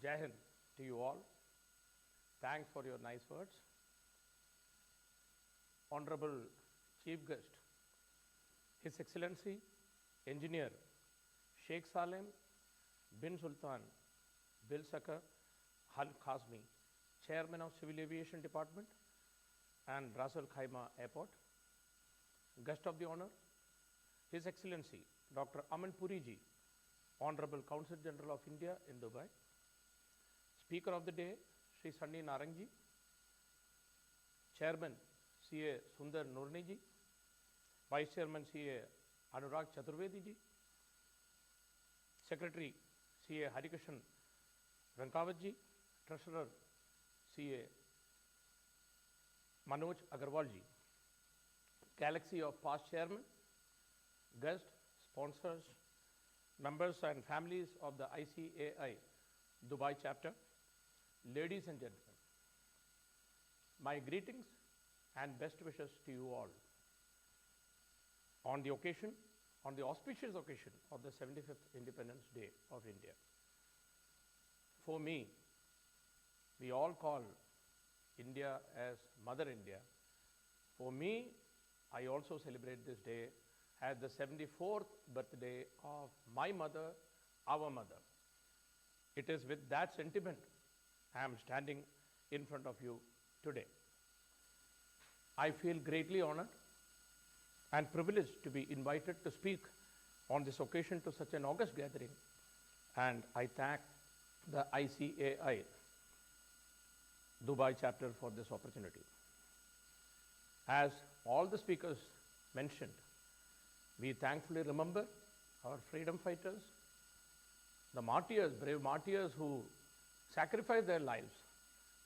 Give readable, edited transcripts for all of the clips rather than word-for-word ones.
Jai Hind to you all. Thanks for your nice words. Honorable Chief Guest, His Excellency Engineer Sheikh Salem bin Sultan Bil Saka Al Khazmi, Chairman of Civil Aviation Department and Ras Al Khaimah Airport. Guest of the honor, His Excellency Dr. Aman Puri ji, Honorable Consul General of India in Dubai. Speaker of the day, Sri Sunny Narang ji. Chairman CA Sundar Nurni ji. Vice Chairman CA Anurag Chaturvedi ji. Secretary CA Harikishan Rankawat ji. Treasurer CA Manoj Agarwal ji. Galaxy of past chairmen, guests, sponsors, members and families of the ICAI Dubai chapter, ladies and gentlemen, my greetings and best wishes to you all on the occasion, on the auspicious occasion of the 75th Independence Day of India. For me, we all call India as Mother India. For me, I also celebrate this day as the 74th birthday of my mother, our mother. It is with that sentiment I am standing in front of you today. I feel greatly honored and privileged to be invited to speak on this occasion to such an august gathering, and I thank the ICAI Dubai chapter for this opportunity. As all the speakers mentioned, we thankfully remember our freedom fighters, the martyrs, brave martyrs who sacrificed their lives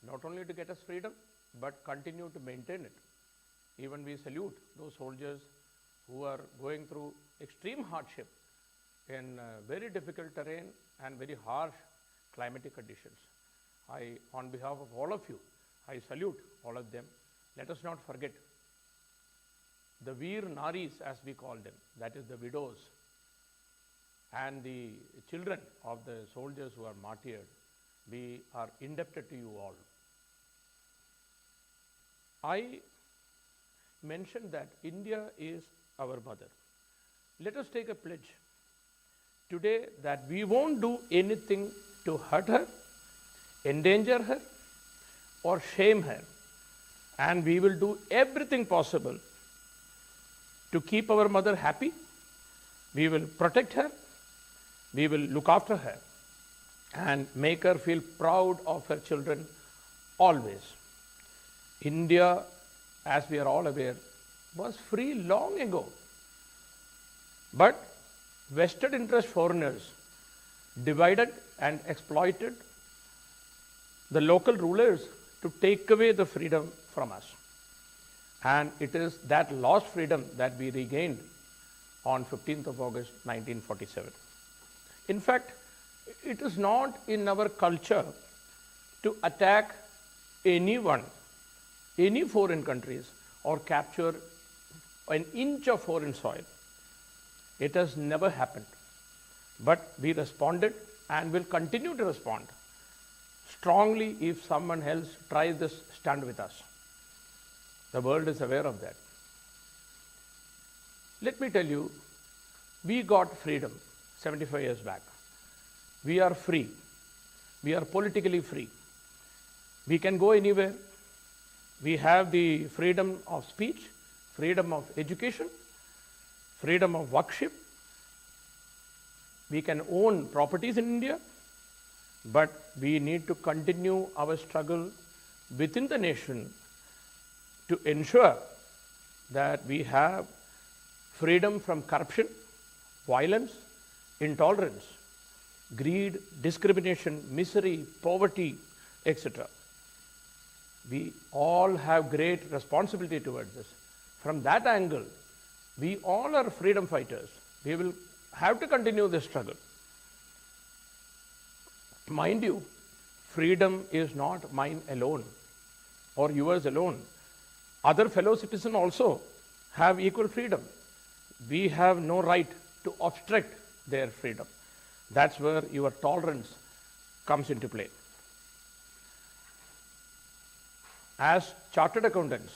not only to get us freedom but continue to maintain it. Even we salute those soldiers who are going through extreme hardship in very difficult terrain and very harsh climatic conditions. On behalf of all of you, I salute all of them. Let us not forget the Veer Naris, as we call them, that is the widows and the children of the soldiers who are martyred. We are indebted to you all. I mentioned that India is our mother. Let us take a pledge today that we won't do anything to hurt her, endanger her, or shame her, and we will do everything possible to keep our mother happy. We will protect her, we will look after her, and make her feel proud of her children always. India, as we are all aware, was free long ago. But vested interest foreigners divided and exploited the local rulers to take away the freedom from us. And it is that lost freedom that we regained on 15th of August 1947. In fact, it is not in our culture to attack anyone, any foreign countries, or capture an inch of foreign soil. It has never happened. But we responded and will continue to respond strongly if someone else tries this stand with us. The world is aware of that. Let me tell you, we got freedom 75 years back. We are free. We are politically free. We can go anywhere. We have the freedom of speech, freedom of education, freedom of worship. We can own properties in India, but we need to continue our struggle within the nation to ensure that we have freedom from corruption, violence, intolerance, greed, discrimination, misery, poverty, etc. We all have great responsibility towards this. From that angle, we all are freedom fighters. We will have to continue this struggle. Mind you, freedom is not mine alone or yours alone. Other fellow citizens also have equal freedom. We have no right to obstruct their freedom. That's where your tolerance comes into play. As chartered accountants,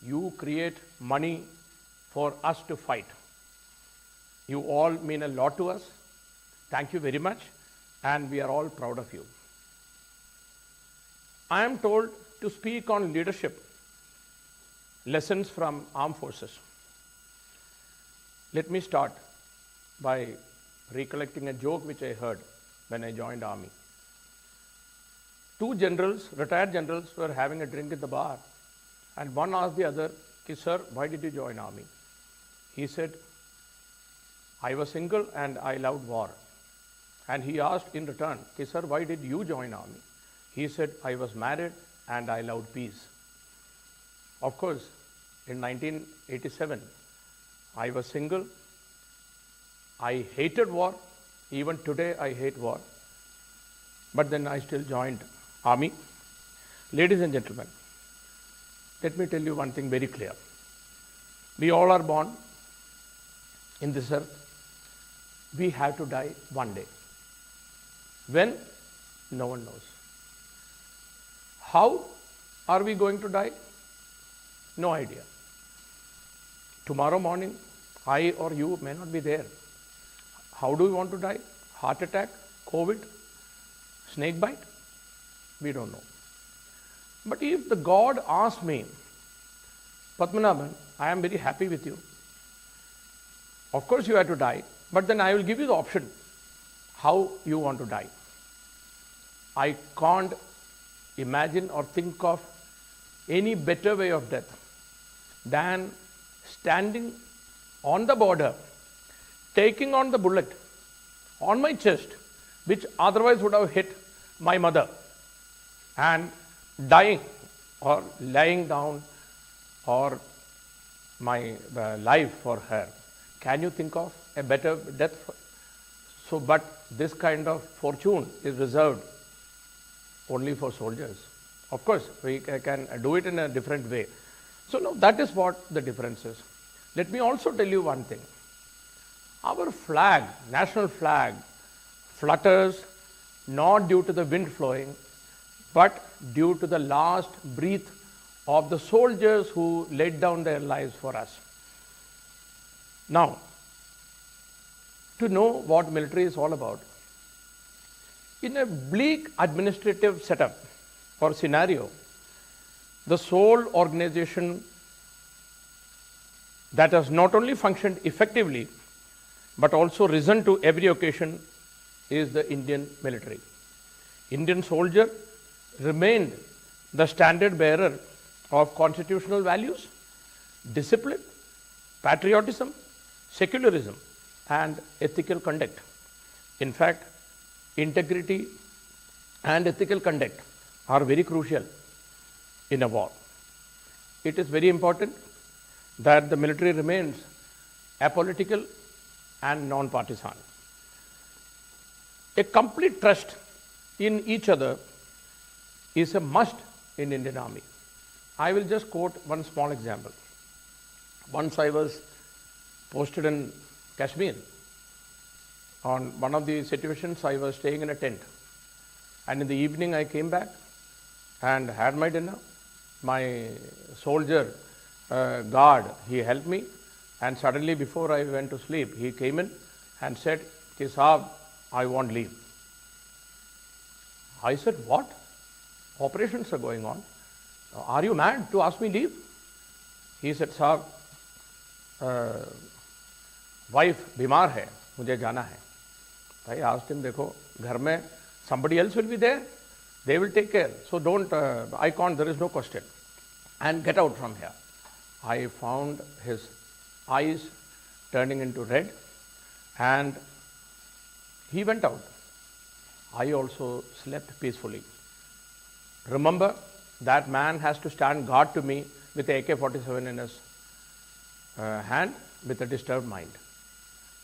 you create money for us to fight. You all mean a lot to us. Thank you very much, and we are all proud of you. I am told to speak on leadership, lessons from armed forces. Let me start by recollecting a joke which I heard when I joined army. Two generals, retired generals, were having a drink at the bar, and one asked the other, "Sir, why did you join army?" He said, "I was single and I loved war." And he asked in return, "Sir, why did you join army?" He said, "I was married and I loved peace." Of course, in 1987, I was single. I hated war. Even today, I hate war. But then I still joined army. Ladies and gentlemen, let me tell you one thing very clear. We all are born in this earth. We have to die one day. When? No one knows. How are we going to die? No idea. Tomorrow morning, I or you may not be there. How do we want to die? Heart attack, COVID, snake bite? We don't know. But if the God asks me, "Padmanabhan, I am very happy with you. Of course you have to die, but then I will give you the option how you want to die." I can't imagine or think of any better way of death than standing on the border, taking on the bullet on my chest, which otherwise would have hit my mother, and dying or lying down or my life for her. Can you think of a better death? But this kind of fortune is reserved only for soldiers. Of course, we can do it in a different way. So now that is what the difference is. Let me also tell you one thing. Our flag, national flag, flutters not due to the wind flowing, but due to the last breath of the soldiers who laid down their lives for us. Now, to know what military is all about, in a bleak administrative setup or scenario, the sole organization that has not only functioned effectively but also risen to every occasion is the Indian military. Indian soldier remained the standard bearer of constitutional values, discipline, patriotism, secularism, and ethical conduct. In fact, integrity and ethical conduct are very crucial in a war. It is very important that the military remains apolitical and non-partisan. A complete trust in each other is a must in Indian Army. I will just quote one small example. Once I was posted in Kashmir. On one of the situations, I was staying in a tent, and in the evening I came back and had my dinner. My soldier guard, he helped me, and suddenly before I went to sleep, he came in and said, "Saab, I want leave." I said, "What? Operations are going on. Are you mad to ask me leave?" He said, "Saab, wife बीमार है, मुझे जाना है." I asked him, देखो घर में somebody else will be there, they will take care, so don't, I can't, there is no question, and get out from here. I found his eyes turning into red and he went out. I also slept peacefully. Remember, that man has to stand guard to me with a AK-47 in his hand with a disturbed mind.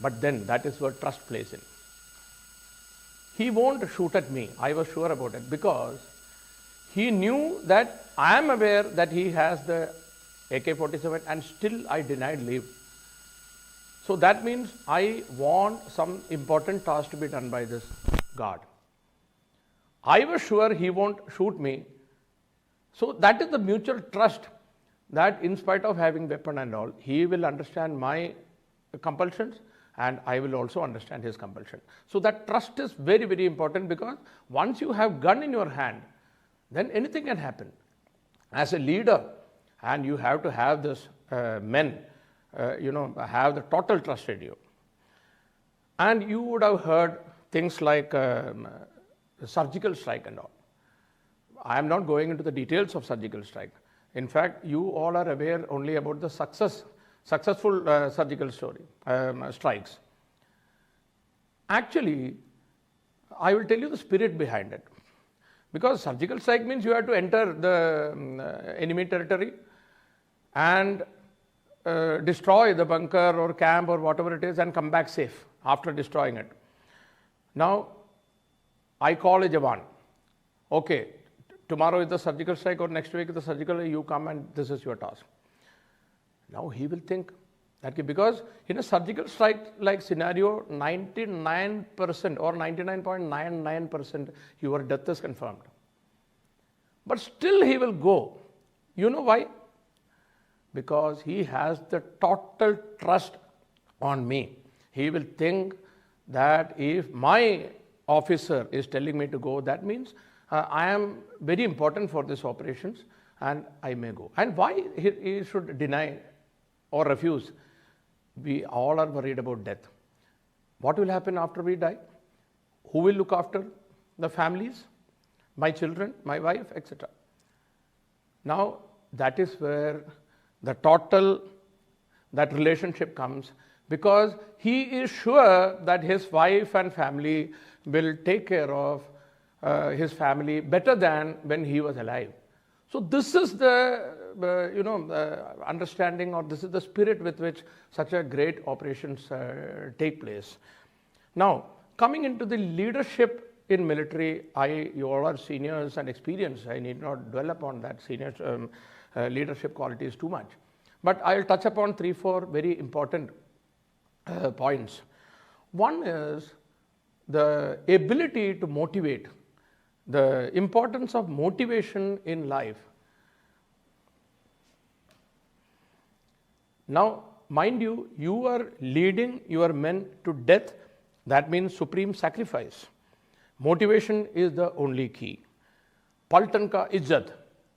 But then that is where trust plays in. He won't shoot at me, I was sure about it, because he knew that I am aware that he has the AK-47 and still I denied leave. So that means I want some important task to be done by this guard. I was sure he won't shoot me. So that is the mutual trust that in spite of having weapon and all, he will understand my compulsions and I will also understand his compulsion. So that trust is very, very important, because once you have gun in your hand, then anything can happen. As a leader, and you have to have this men, have the total trust in you. And you would have heard things like surgical strike and all. I am not going into the details of surgical strike. In fact, you all are aware only about the successful surgical strikes. Actually, I will tell you the spirit behind it. Because surgical strike means you have to enter the enemy territory and destroy the bunker or camp or whatever it is and come back safe after destroying it. Now, I call a Jawan. Okay, tomorrow is the surgical strike or next week is the surgical, you come and this is your task. Now he will think that because in a surgical strike like scenario, 99% or 99.99% your death is confirmed. But still he will go. You know why? Because he has the total trust on me. He will think that if my officer is telling me to go, that means I am very important for these operations and I may go. And why he should deny or refuse? We all are worried about death. What will happen after we die? Who will look after the families? My children, my wife, etc. Now, that is where the total, that relationship comes, because he is sure that his wife and family will take care of his family better than when he was alive. So this is the understanding, or this is the spirit with which such a great operations take place. Now, coming into the leadership in military, you all are seniors and experienced. I need not dwell upon that senior leadership qualities too much. But I'll touch upon 3-4 very important points. One is the ability to motivate, the importance of motivation in life. Now, mind you, you are leading your men to death. That means supreme sacrifice. Motivation is the only key. Paltan ka izzat,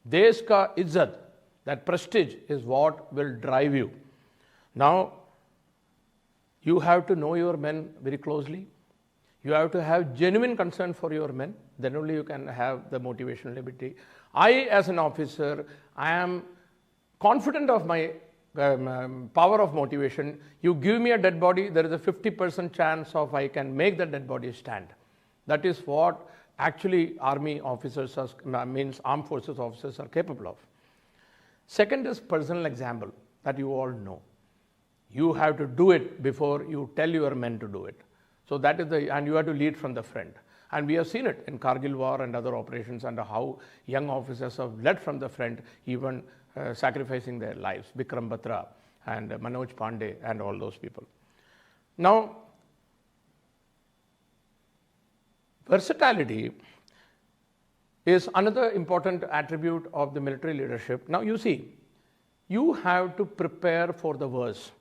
desh ka izzat, that prestige is what will drive you. Now, you have to know your men very closely. You have to have genuine concern for your men. Then only you can have the motivational ability. I, as an officer, I am confident of my power of motivation. You give me a dead body, there is a 50% chance of I can make the dead body stand. That is what actually army officers, means armed forces officers, are capable of. Second is personal example that you all know. You have to do it before you tell your men to do it. So that is and you have to lead from the front. And we have seen it in Kargil war and other operations, and how young officers have led from the front, even sacrificing their lives. Bikram Batra and Manoj Pandey and all those people. Now, versatility is another important attribute of the military leadership. Now, you see, you have to prepare for the worst.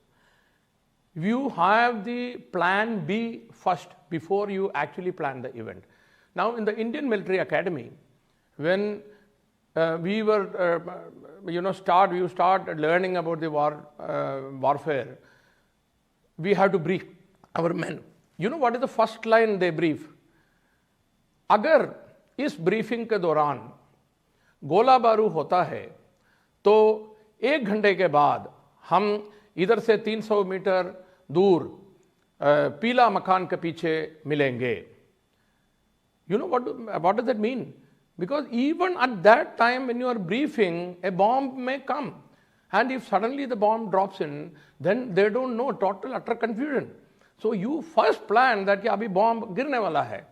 You have the plan B first before you actually plan the event. Now, in the Indian Military Academy, when we were, you start learning about the warfare, we have to brief our men. You know what is the first line they brief? अगर इस briefing के दौरान गोला बारूद होता है तो 1 घंटे के बाद हम इधर से 300 मीटर दूर पीला मकान के पीछे मिलेंगे. You know what does that mean? Because even at that time when you are briefing, a bomb may come, and if suddenly the bomb drops in, then they don't know, total utter confusion. So you first plan that कि अभी bomb गिरने वाला है.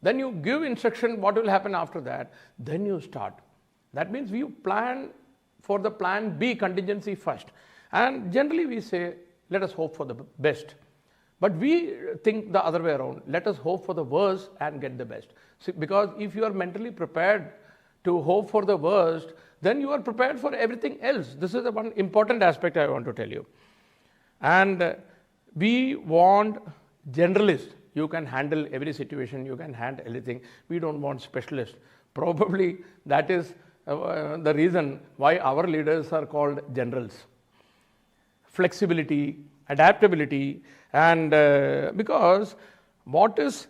Then you give instruction what will happen after that. Then you start. That means you plan for the plan B contingency first. And generally we say, let us hope for the best. But we think the other way around. Let us hope for the worst and get the best. See, because if you are mentally prepared to hope for the worst, then you are prepared for everything else. This is the one important aspect I want to tell you. And we want generalists. You can handle every situation, you can handle anything. We don't want specialists. Probably that is the reason why our leaders are called generals. Flexibility, adaptability, and because what is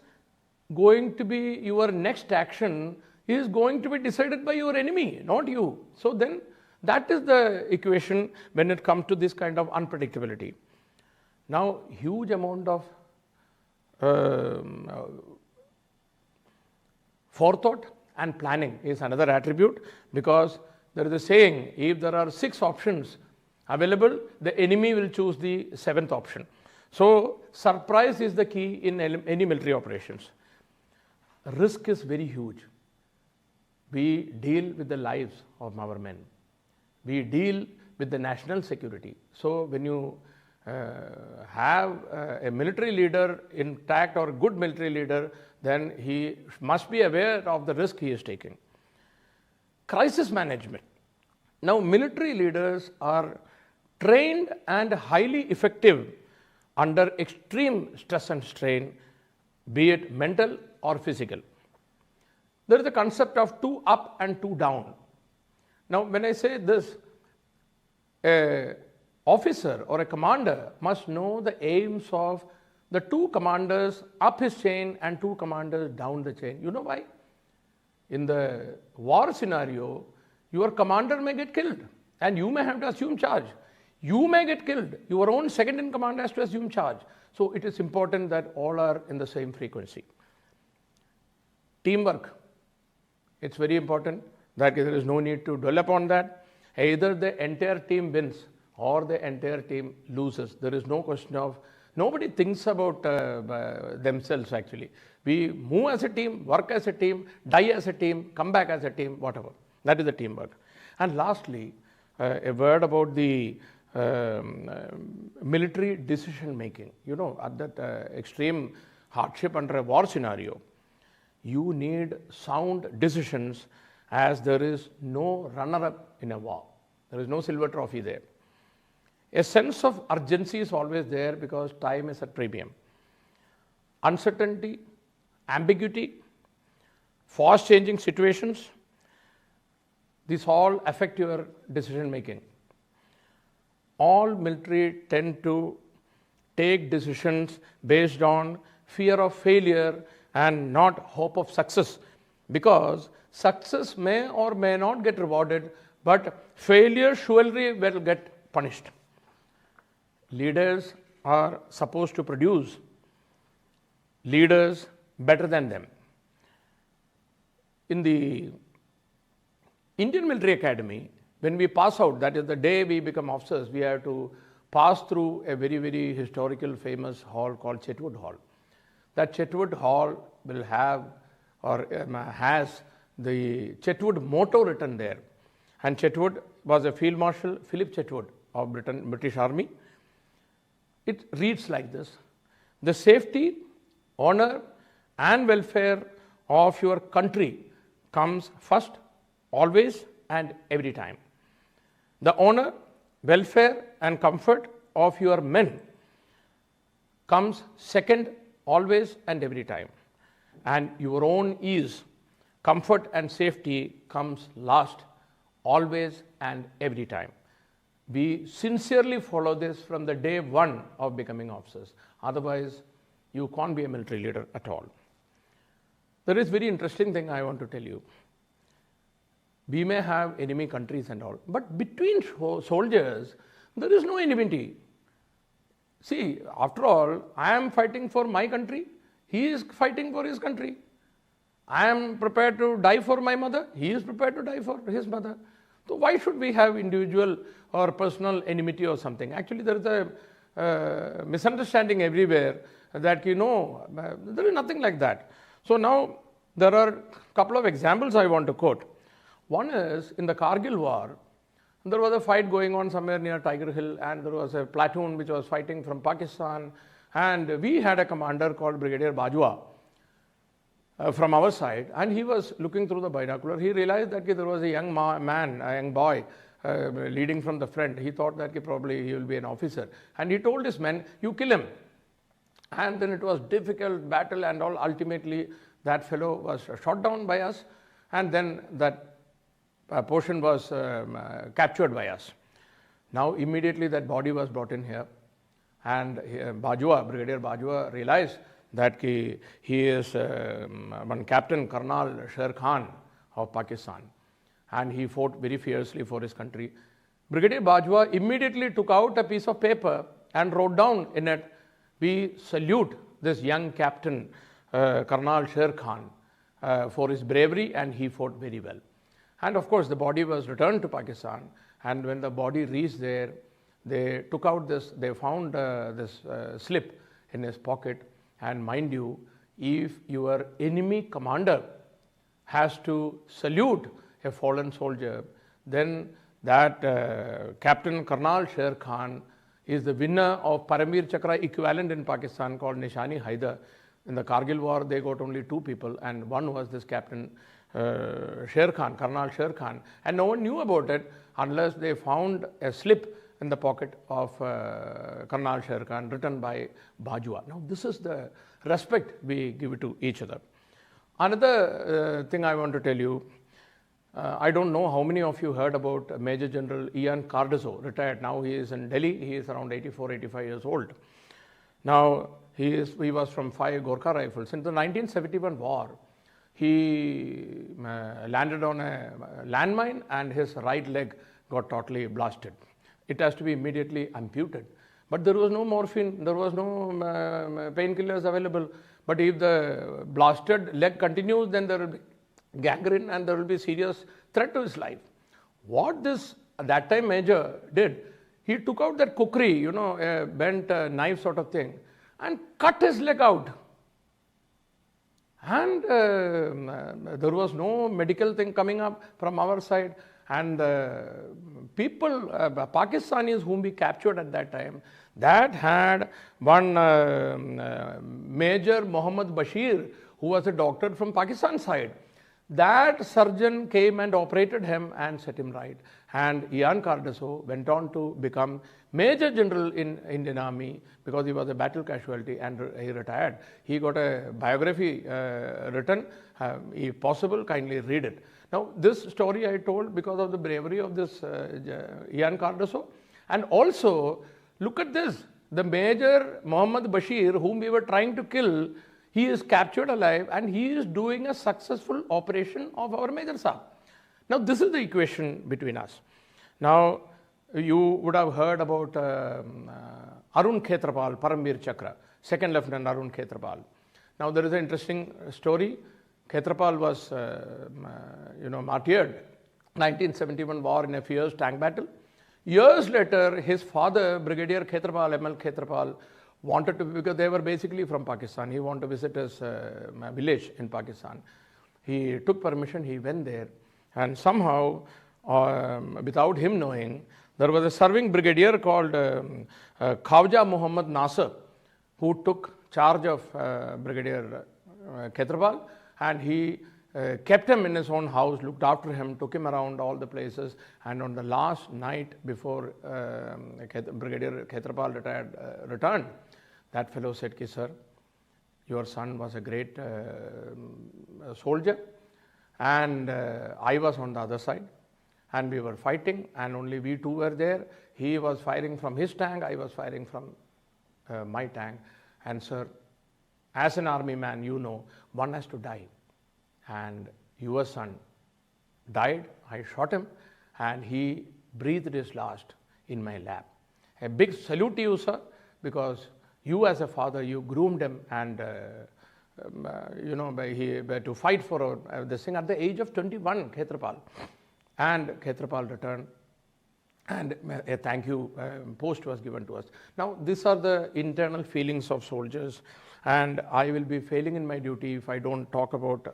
going to be your next action is going to be decided by your enemy, not you. So then that is the equation when it comes to this kind of unpredictability. Now, huge amount of forethought and planning is another attribute, because there is a saying, if there are 6 options available, the enemy will choose the 7th option. So surprise is the key in any military operations. Risk is very huge. We deal with the lives of our men. We deal with the national security. So when you have a military leader intact or good military leader, then he must be aware of the risk he is taking. Crisis management. Now, military leaders are trained and highly effective under extreme stress and strain, be it mental or physical. There is a concept of 2 up and 2 down. Now, when I say this, an officer or a commander must know the aims of the 2 commanders up his chain and 2 commanders down the chain. You know why? In the war scenario, your commander may get killed and you may have to assume charge. You may get killed. Your own second in command has to assume charge. So it is important that all are in the same frequency. Teamwork. It's very important that there is no need to dwell upon that. Either the entire team wins or the entire team loses. There is no question of, nobody thinks about themselves actually. We move as a team, work as a team, die as a team, come back as a team, whatever. That is the teamwork. And lastly, a word about the military decision making. You know, at that extreme hardship under a war scenario, you need sound decisions, as there is no runner-up in a war. There is no silver trophy there. A sense of urgency is always there because time is at premium. Uncertainty, ambiguity, fast changing situations, these all affect your decision making. All military tend to take decisions based on fear of failure and not hope of success, because success may or may not get rewarded, but failure surely will get punished. Leaders are supposed to produce leaders better than them. In the Indian Military Academy, when we pass out, that is the day we become officers, we have to pass through a very, very historical famous hall called Chetwood Hall. That Chetwood Hall will have or has the Chetwood motto written there. And Chetwood was a Field Marshal, Philip Chetwood of British Army. It reads like this: the safety, honor and welfare of your country comes first, always and every time. The honor, welfare and comfort of your men comes second, always and every time. And your own ease, comfort and safety comes last, always and every time. We sincerely follow this from the day 1 of becoming officers. Otherwise, you can't be a military leader at all. There is very interesting thing I want to tell you. We may have enemy countries and all, but between soldiers, there is no enmity. See, after all, I am fighting for my country, he is fighting for his country. I am prepared to die for my mother, he is prepared to die for his mother. So why should we have individual or personal enmity or something? Actually, there is a misunderstanding everywhere that, you know, there is nothing like that. So now there are a couple of examples I want to quote. One is in the Kargil war, there was a fight going on somewhere near Tiger Hill, and there was a platoon which was fighting from Pakistan, And we had a commander called Brigadier Bajwa from our side, and he was looking through the binocular. He realized that there was a young man, a young boy, leading from the front. He thought that probably he will be an officer. And he told his men, you kill him. And then it was difficult battle and all. Ultimately, that fellow was shot down by us, and then that portion was captured by us. Now, immediately that body was brought in here, and Brigadier Bajwa realized that he is one Captain Colonel Sher Khan of Pakistan, and he fought very fiercely for his country. Brigadier Bajwa immediately took out a piece of paper and wrote down in it, we salute this young Captain Colonel Sher Khan for his bravery, and he fought very well. And of course, the body was returned to Pakistan, and when the body reached there, they took out this, they found this slip in his pocket. And mind you, if your enemy commander has to salute a fallen soldier, then that Captain Colonel Sher Khan is the winner of Paramveer Chakra equivalent in Pakistan called Nishani Haidar. In the Kargil war, they got only 2 people, and one was this Captain Sher Khan, Colonel Sher Khan. And no one knew about it unless they found a slip in the pocket of Colonel Sher Khan written by Bajwa. Now, this is the respect we give to each other. Another thing I want to tell you, I don't know how many of you heard about Major General Ian Cardozo, retired. Now he is in Delhi. He is around 84, 85 years old. Now, he was from 5 Gorkha Rifles. In the 1971 war, he landed on a landmine and his right leg got totally blasted. It has to be immediately amputated. But there was no morphine, there was no painkillers available. But if the blasted leg continues, then there will be gangrene and there will be serious threat to his life. What this, at that time, Major did, he took out that kukri, a bent knife sort of thing, and cut his leg out. And there was no medical thing coming up from our side. And people, Pakistanis whom we captured at that time, that had one Major Muhammad Bashir, who was a doctor from Pakistan side. That surgeon came and operated him and set him right. And Ian Cardozo went on to become Major General in Indian Army because he was a battle casualty, and he retired. He got a biography written. If possible, kindly read it. Now, this story I told because of the bravery of this Ian Cardozo. And also, look at this. The Major Muhammad Bashir, whom we were trying to kill, he is captured alive and he is doing a successful operation of our Major Sahab. Now, this is the equation between us. Now, you would have heard about Arun Khetrapal, Paramveer Chakra, Second Lieutenant Arun Khetrapal. Now, there is an interesting story. Khetrapal was, martyred 1971 war in a fierce tank battle. Years later, his father, Brigadier Khetrapal, M.L. Khetrapal, wanted to, because they were basically from Pakistan, he wanted to visit his village in Pakistan. He took permission, he went there, and somehow, without him knowing, there was a serving brigadier called Khwaja Muhammad Nasir, who took charge of Brigadier Khetrapal, and he kept him in his own house, looked after him, took him around all the places, and on the last night before Brigadier Khetrapal returned, that fellow said, sir, your son was a great soldier, and I was on the other side, and we were fighting, and only we two were there. He was firing from his tank, I was firing from my tank, and sir, as an army man, one has to die. And your son died, I shot him, and he breathed his last in my lap. A big salute to you, sir, because you as a father, you groomed him and, to fight for this thing at the age of 21, Khetrapal. And Khetrapal returned, and a thank you post was given to us. Now, these are the internal feelings of soldiers, and I will be failing in my duty if I don't talk about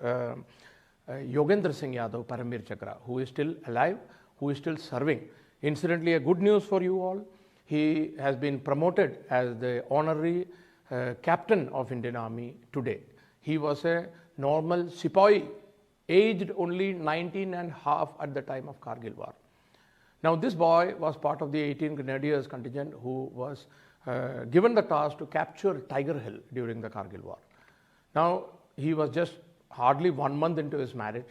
Yogendra Singh Yadav, Paramveer Chakra, who is still alive, who is still serving. Incidentally, a good news for you all, he has been promoted as the honorary captain of Indian Army today. He was a normal Sipahi, aged only 19 and half at the time of Kargil war. Now this boy was part of the 18 Grenadiers contingent who was given the task to capture Tiger Hill during the Kargil war. Now he was just hardly 1 month into his marriage.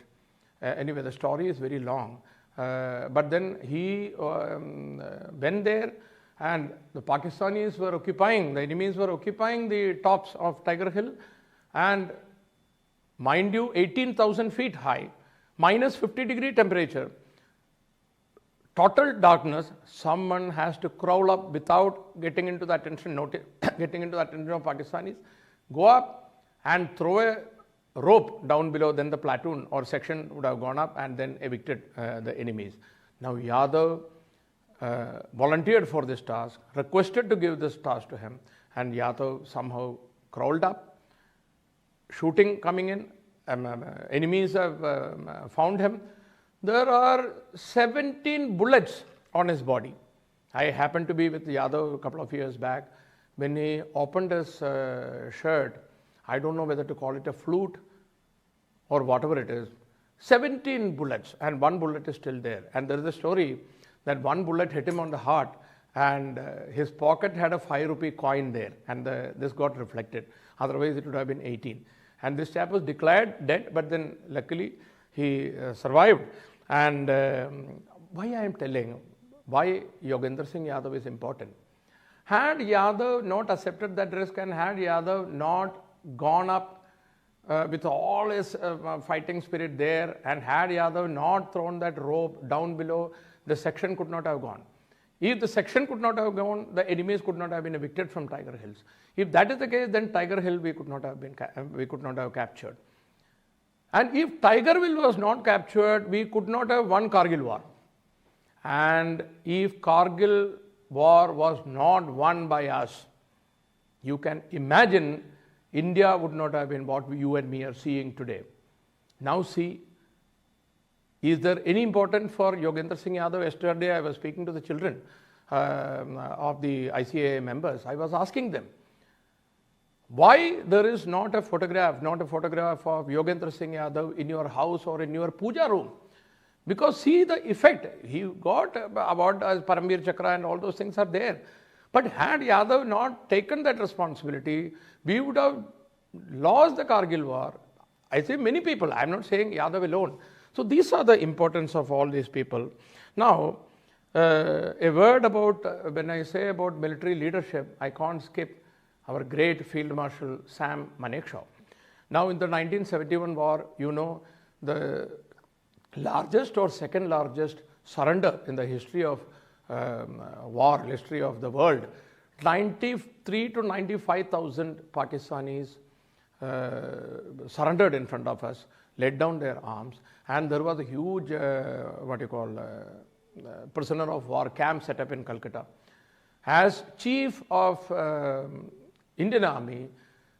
Anyway, the story is very long. But then he went there, and the Pakistanis were occupying, the enemies were occupying the tops of Tiger Hill, and mind you, 18,000 feet high, minus 50-degree temperature, total darkness. Someone has to crawl up without getting into the attention of Pakistanis, go up and throw a rope down below. Then the platoon or section would have gone up and then evicted the enemies. Now Yadav volunteered for this task, requested to give this task to him, and Yadav somehow crawled up. Shooting coming in, enemies have found him. There are 17 bullets on his body. I happened to be with Yadav a couple of years back. When he opened his shirt, I don't know whether to call it a flute or whatever it is, 17 bullets, and one bullet is still there. And there is a story that one bullet hit him on the heart, and his pocket had a 5 rupee coin there, and this got reflected. Otherwise it would have been 18. And this chap was declared dead, but then luckily he survived. And why I am telling, why Yogendra Singh Yadav is important. Had Yadav not accepted that risk, and had Yadav not gone up with all his fighting spirit there, and had Yadav not thrown that rope down below, the section could not have gone. If the section could not have gone, the enemies could not have been evicted from Tiger Hills. If that is the case, then Tiger Hill we could not have captured. And if Tiger Hill was not captured, we could not have won Kargil war. And if Kargil war was not won by us, you can imagine India would not have been what you and me are seeing today. Now see, is there any importance for Yogendra Singh Yadav? Yesterday I was speaking to the children of the ICAA members. I was asking them, why there is not a photograph of Yogendra Singh Yadav in your house or in your puja room? Because see the effect. He got award as Paramveer Chakra and all those things are there. But had Yadav not taken that responsibility, we would have lost the Kargil war. I say many people, I am not saying Yadav alone. So these are the importance of all these people. Now, a word about, when I say about military leadership, I can't skip our great Field Marshal Sam Manekshaw. Now in the 1971 war, you know, the largest or second largest surrender in the history of war, history of the world, 93 to 95,000 Pakistanis surrendered in front of us, laid down their arms, and there was a huge, prisoner of war camp set up in Calcutta. As chief of Indian Army,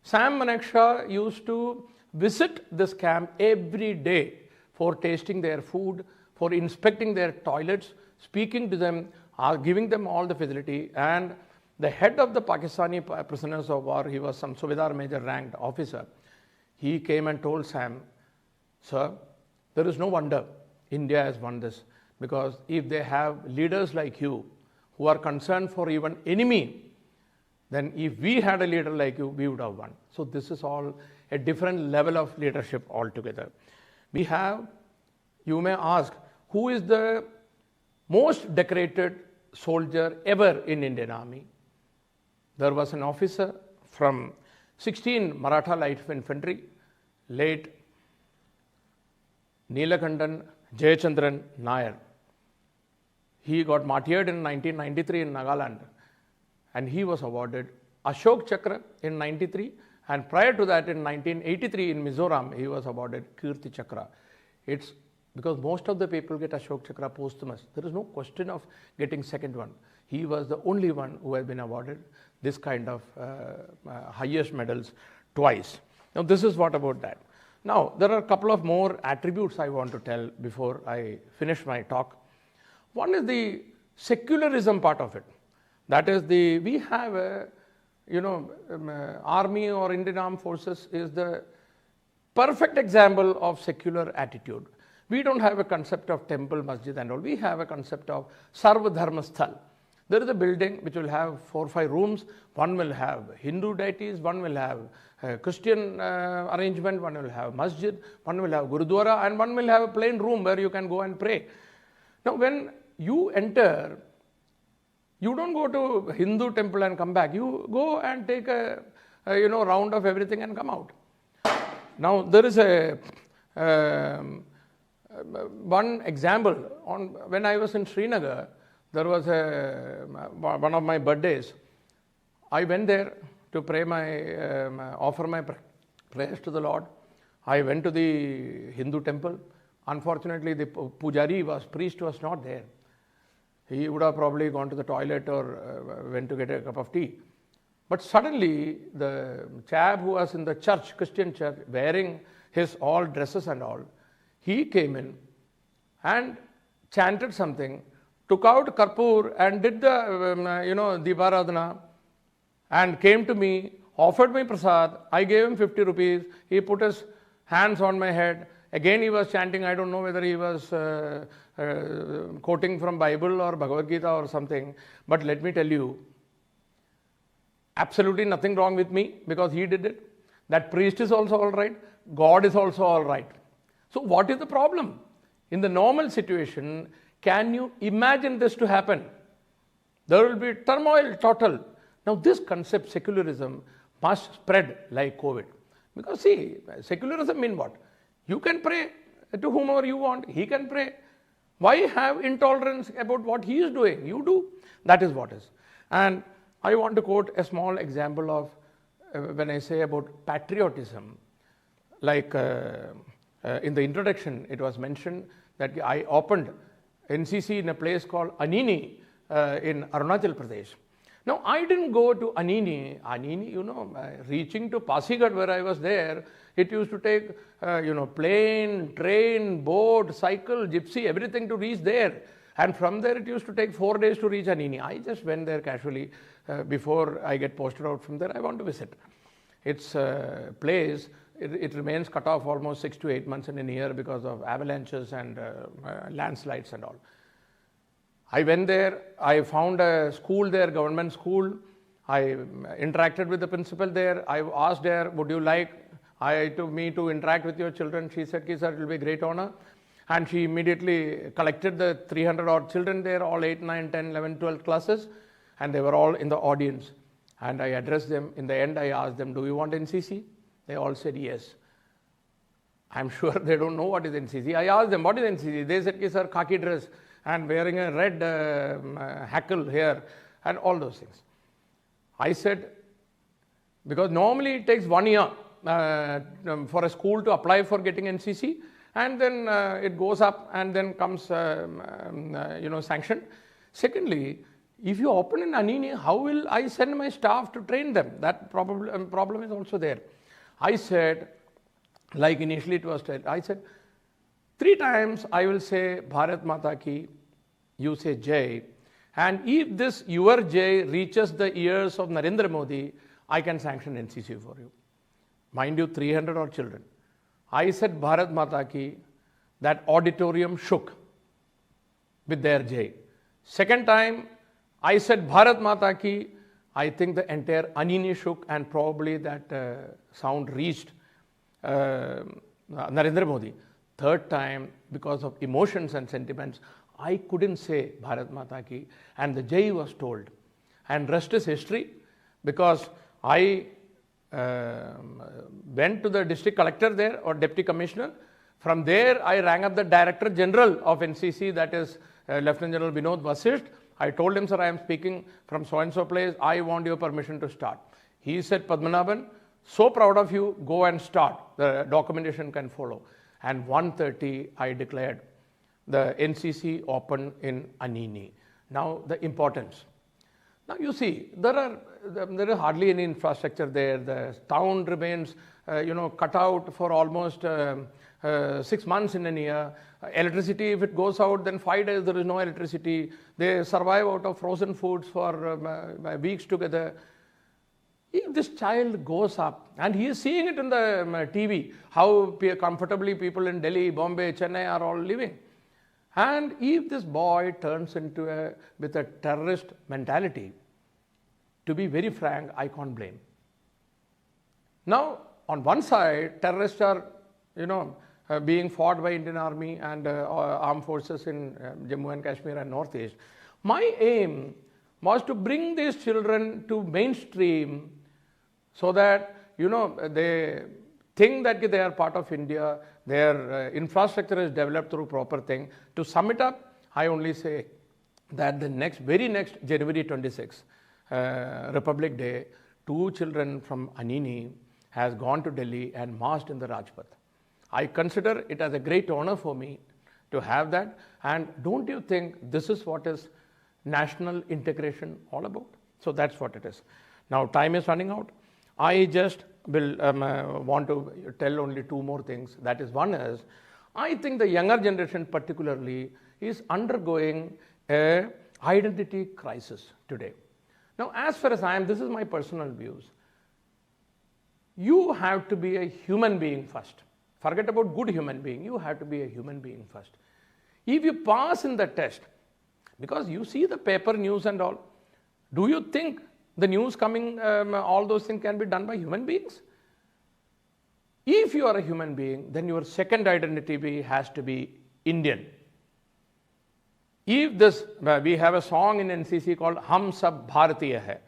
Sam Manekshaw used to visit this camp every day for tasting their food, for inspecting their toilets, speaking to them, giving them all the facility. And the head of the Pakistani prisoners of war, he was some Subedar Major ranked officer. He came and told Sam, sir, there is no wonder India has won this, because if they have leaders like you who are concerned for even enemy, then if we had a leader like you, we would have won. So this is all a different level of leadership altogether. We have, you may ask, who is the most decorated soldier ever in Indian Army? There was an officer from 16 Maratha Light Infantry, late Neelakandan Jayachandran Nair. He got martyred in 1993 in Nagaland, and he was awarded Ashok Chakra in 93, and prior to that in 1983 in Mizoram, he was awarded Kirti Chakra. It's because most of the people get Ashok Chakra posthumous. There is no question of getting second one. He was the only one who has been awarded this kind of highest medals twice. Now this is what about that. Now there are a couple of more attributes I want to tell before I finish my talk. One is the secularism part of it. That is, we have a army or Indian Armed Forces is the perfect example of secular attitude. We don't have a concept of temple, masjid and all. We have a concept of Sarva Dharma Sthal. There is a building which will have 4 or 5 rooms. One will have Hindu deities, one will have Christian arrangement, one will have masjid, one will have Gurudwara, and one will have a plain room where you can go and pray. Now, when you enter, you don't go to Hindu temple and come back. You go and take a round of everything and come out. Now, there is one example. When I was in Srinagar, there was one of my birthdays. I went there to pray offer my prayers to the Lord. I went to the Hindu temple. Unfortunately, the priest was not there. He would have probably gone to the toilet or went to get a cup of tea. But suddenly, the chap who was in the church, Christian church, wearing his all dresses and all, he came in and chanted something, took out Karpur and did the, Deeparadhana, and came to me, offered me prasad. I gave him 50 rupees. He put his hands on my head. Again he was chanting. I don't know whether he was quoting from Bible or Bhagavad Gita or something. But let me tell you, absolutely nothing wrong with me because he did it. That priest is also all right. God is also all right. So what is the problem? In the normal situation, can you imagine this to happen? There will be turmoil total. Now this concept, secularism, must spread like COVID. Because see, secularism means what? You can pray to whomever you want. He can pray. Why have intolerance about what he is doing? You do. That is what is. And I want to quote a small example of when I say about patriotism. Like in the introduction, it was mentioned that I opened NCC in a place called Anini in Arunachal Pradesh. Now, I didn't go to Anini. Reaching to Pasighat where I was there, it used to take, plane, train, boat, cycle, gypsy, everything to reach there. And from there, it used to take 4 days to reach Anini. I just went there casually before I get posted out from there. I want to visit. It's a place, it remains cut off almost 6 to 8 months in a year because of avalanches and landslides and all. I went there, I found a school there, government school. I interacted with the principal there. I asked her, would you like me to interact with your children? She said, sir, it will be a great honor. And she immediately collected the 300 odd children there, all 8, 9, 10, 11, 12 classes. And they were all in the audience. And I addressed them. In the end, I asked them, do you want NCC? They all said yes. I'm sure they don't know what is NCC. I asked them, what is NCC? They said, sir, khaki dress and wearing a red hackle here and all those things. I said, because normally it takes 1 year for a school to apply for getting NCC, and then it goes up and then comes sanctioned. Secondly, if you open in Anini, how will I send my staff to train them? That problem is also there. I said, like initially it was said, I said, 3 times I will say Bharat Mata Ki, you say Jai, and if this your Jai reaches the ears of Narendra Modi, I can sanction NCC for you. Mind you, 300 odd children. I said Bharat Mata Ki, that auditorium shook with their Jai. Second time, I said Bharat Mata Ki, I think the entire Anini shook and probably that sound reached Narendra Modi. Third time, because of emotions and sentiments, I couldn't say Bharat Mata Ki, and the Jai was told. And rest is history, because I went to the district collector there or deputy commissioner. From there, I rang up the director general of NCC, that is Lieutenant General Vinod Vasisht. I told him, sir, I am speaking from so-and-so place. I want your permission to start. He said, Padmanabhan, so proud of you, go and start. The documentation can follow. And 1:30, I declared the NCC open in Anini. Now, the importance. Now, you see, there is hardly any infrastructure there. The town remains, cut out for almost 6 months in a year. Electricity, if it goes out, then 5 days there is no electricity. They survive out of frozen foods for weeks together. If this child goes up and he is seeing it in the TV, how comfortably people in Delhi, Bombay, Chennai are all living. And if this boy turns into with a terrorist mentality, to be very frank, I can't blame. Now, on one side, terrorists are, being fought by Indian Army and armed forces in Jammu and Kashmir and Northeast. My aim was to bring these children to mainstream so that, they think that they are part of India, their infrastructure is developed through proper thing. To sum it up, I only say that the very next January 26, Republic Day, 2 children from Anini has gone to Delhi and marched in the Rajpath. I consider it as a great honor for me to have that. And don't you think this is what is national integration all about? So that's what it is. Now time is running out. I just will want to tell only 2 more things. That is, one is, I think the younger generation particularly is undergoing a identity crisis today. Now, as far as I am, this is my personal views. You have to be a human being first. Forget about good human being. You have to be a human being first. If you pass in the test, because you see the paper news and all, do you think the news coming, all those things can be done by human beings? If you are a human being, then your second identity has to be Indian. If this, we have a song in NCC called Hum Sab Bharatiya Hai.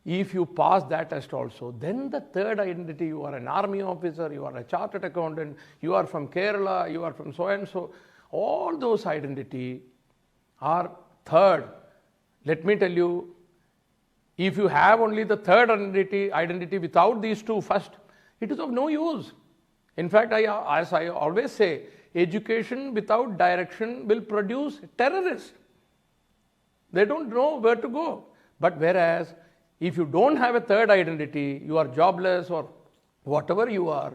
If you pass that test also, then the third identity, you are an army officer, you are a chartered accountant, you are from Kerala, you are from so and so, all those identity are third. Let me tell you, if you have only the third identity without these 2 first, it is of no use. In fact, as I always say, education without direction will produce terrorists. They don't know where to go. But whereas, if you don't have a third identity, you are jobless or whatever you are,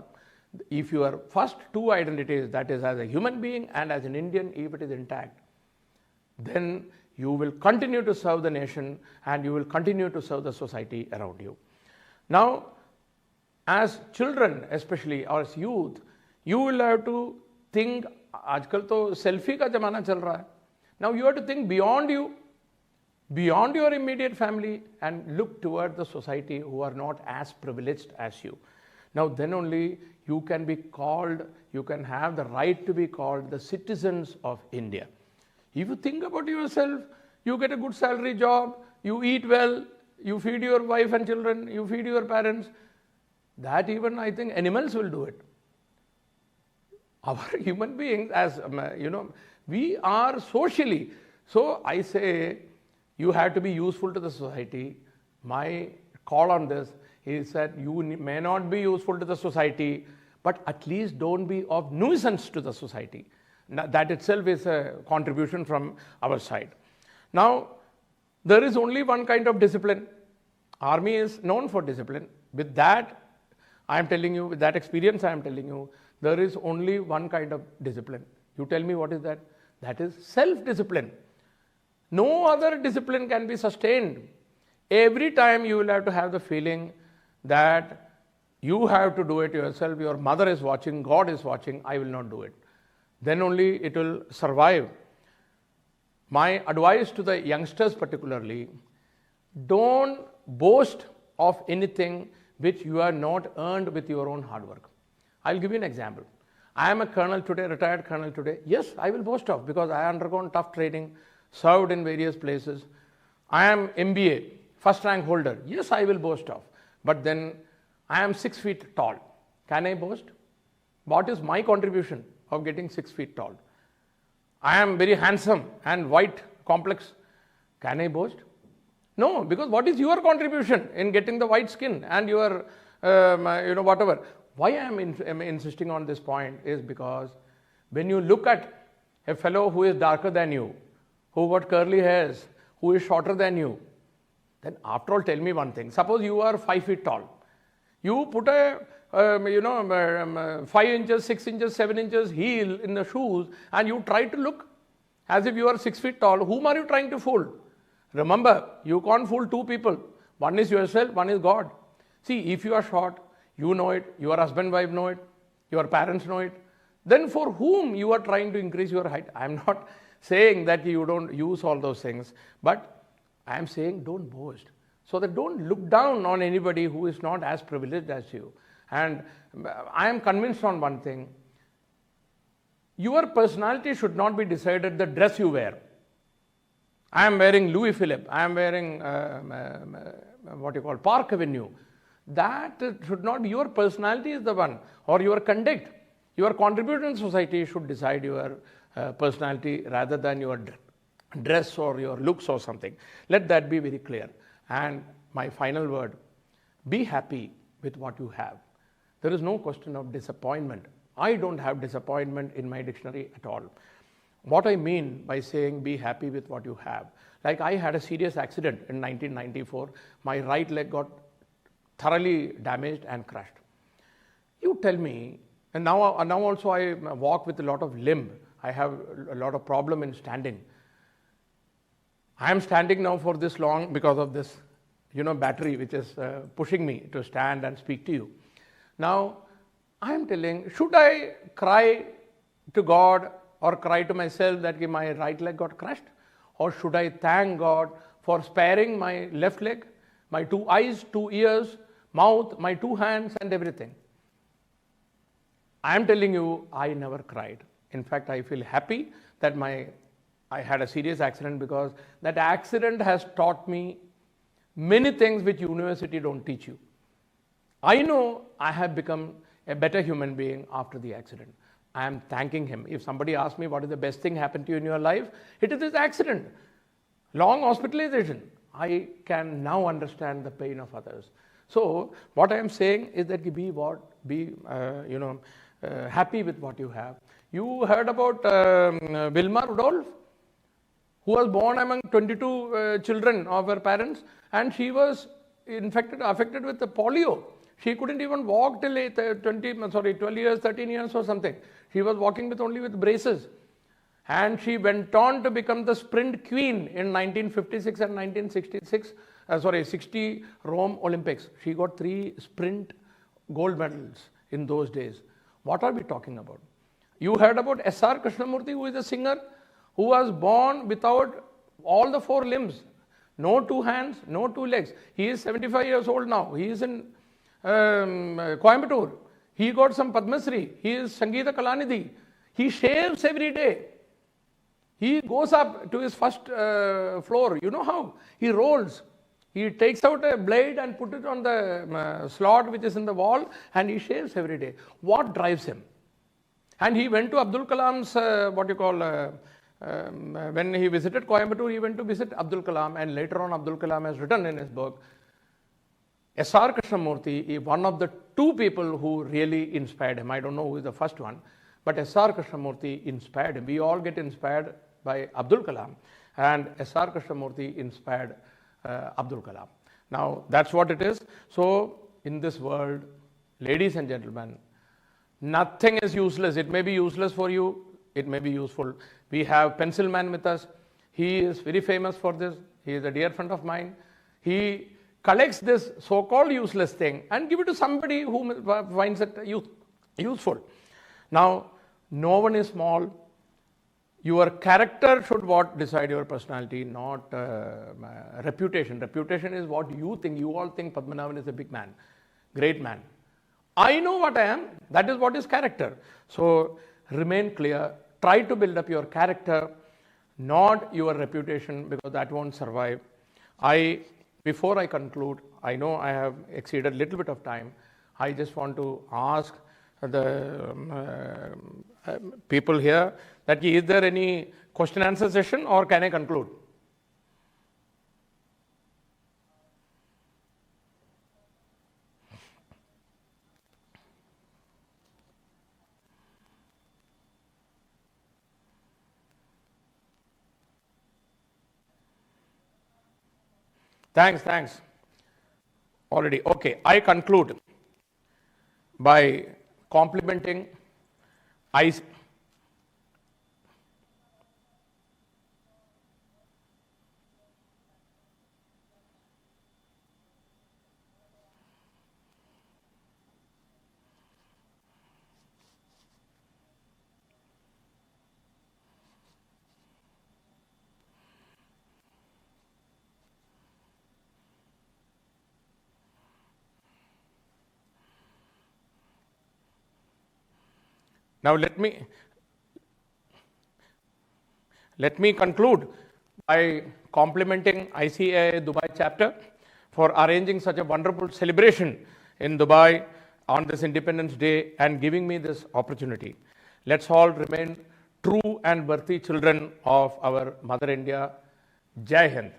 if your first 2 identities, that is as a human being and as an Indian, if it is intact, then you will continue to serve the nation and you will continue to serve the society around you. Now, as children especially, or as youth, you will have to think, आजकल तो selfie का ज़माना चल रहा है. Now you have to think beyond you, beyond your immediate family, and look toward the society who are not as privileged as you. Now then only you can be called, you can have the right to be called the citizens of India. If you think about yourself, you get a good salary job, you eat well, you feed your wife and children, you feed your parents, that even I think animals will do it. Our human beings, as we are socially. So I say you have to be useful to the society. My call on this is that you may not be useful to the society, but at least don't be of nuisance to the society. Now, that itself is a contribution from our side. Now, there is only one kind of discipline. Army is known for discipline. With that, I am telling you, with that experience I am telling you, there is only one kind of discipline. You tell me what is that? That is self-discipline. No other discipline can be sustained. Every time you will have to have the feeling that you have to do it yourself, your mother is watching, God is watching, I will not do it. Then only it will survive. My advice to the youngsters particularly, don't boast of anything which you have not earned with your own hard work. I'll give you an example. I am a colonel today, retired colonel today. Yes, I will boast of because I have undergone tough training, served in various places. I am MBA, first rank holder. Yes, I will boast of. But then I am 6 feet tall. Can I boast? What is my contribution of getting 6 feet tall? I am very handsome and white, complex. Can I boast? No, because what is your contribution in getting the white skin and your, whatever? Why I am insisting on this point is because when you look at a fellow who is darker than you, who got curly hairs, who is shorter than you, then after all, tell me one thing. Suppose you are 5 feet tall. You put a 5 inches, 6 inches, 7 inches heel in the shoes and you try to look as if you are 6 feet tall. Whom are you trying to fool? Remember, you can't fool 2 people. One is yourself, one is God. See, if you are short, you know it, your husband, wife know it, your parents know it, then for whom you are trying to increase your height? I am not saying that you don't use all those things, but I am saying don't boast. So that don't look down on anybody who is not as privileged as you. And I am convinced on one thing. Your personality should not be decided the dress you wear. I am wearing Louis Philippe. I am wearing what you call Park Avenue. That should not be. Your personality is the one, or your conduct, your contribution in society should decide your personality rather than your dress or your looks or something. Let that be very clear. And my final word, be happy with what you have. There is no question of disappointment. I don't have disappointment in my dictionary at all. What I mean by saying be happy with what you have, like I had a serious accident in 1994. My right leg got thoroughly damaged and crushed. You tell me, and now also I walk with a lot of limp. I have a lot of problem in standing. I am standing now for this long because of this, battery which is pushing me to stand and speak to you. Now, I am telling, should I cry to God or cry to myself that my right leg got crushed? Or should I thank God for sparing my left leg, my 2 eyes, 2 ears, mouth, my 2 hands and everything? I am telling you, I never cried. In fact, I feel happy that I had a serious accident, because that accident has taught me many things which university don't teach you. I know I have become a better human being after the accident. I am thanking him. If somebody asks me what is the best thing happened to you in your life, it is this accident. Long hospitalization. I can now understand the pain of others. So what I am saying is that be happy with what you have. You heard about Wilma Rudolph, who was born among 22 children of her parents, and she was affected with the polio. She couldn't even walk till 12 years, 13 years or something. She was walking only with braces. And she went on to become the sprint queen in 1956 and 60 Rome Olympics. She got 3 sprint gold medals in those days. What are we talking about? You heard about S.R. Krishnamurti, who is a singer, who was born without all the 4 limbs. No 2 hands, no 2 legs. He is 75 years old now. He is in Coimbatore. He got some Padma Shri. He is Sangeeta Kalanidhi. He shaves every day. He goes up to his first floor. You know how? He rolls. He takes out a blade and put it on the slot which is in the wall, and he shaves every day. What drives him? And he went to Abdul Kalam's, when he visited Coimbatore, he went to visit Abdul Kalam, and later on Abdul Kalam has written in his book, S.R. Krishnamurti is one of the 2 people who really inspired him. I don't know who is the first one, but S.R. Krishnamurti inspired him. We all get inspired by Abdul Kalam, and S.R. Krishnamurti inspired Abdul Kalam. Now, that's what it is. So, in this world, ladies and gentlemen, nothing is useless. It may be useless for you, it may be useful. We have Pencil Man with us. He is very famous for this. He is a dear friend of mine. He collects this so-called useless thing and give it to somebody who finds it useful. Now, no one is small. Your character should decide your personality, not reputation. Reputation is what you think. You all think Padmanabhan is a big man, great man. I know what I am. That is what is character. So remain clear. Try to build up your character, not your reputation, because that won't survive. Before I conclude, I know I have exceeded a little bit of time. I just want to ask the people here that is there any question answer session, or can I conclude? Thanks. Already. Okay, I conclude by complimenting Now let me conclude by complimenting ICAI Dubai chapter for arranging such a wonderful celebration in Dubai on this Independence Day and giving me this opportunity. Let's all remain true and worthy children of our Mother India. Jai Hind.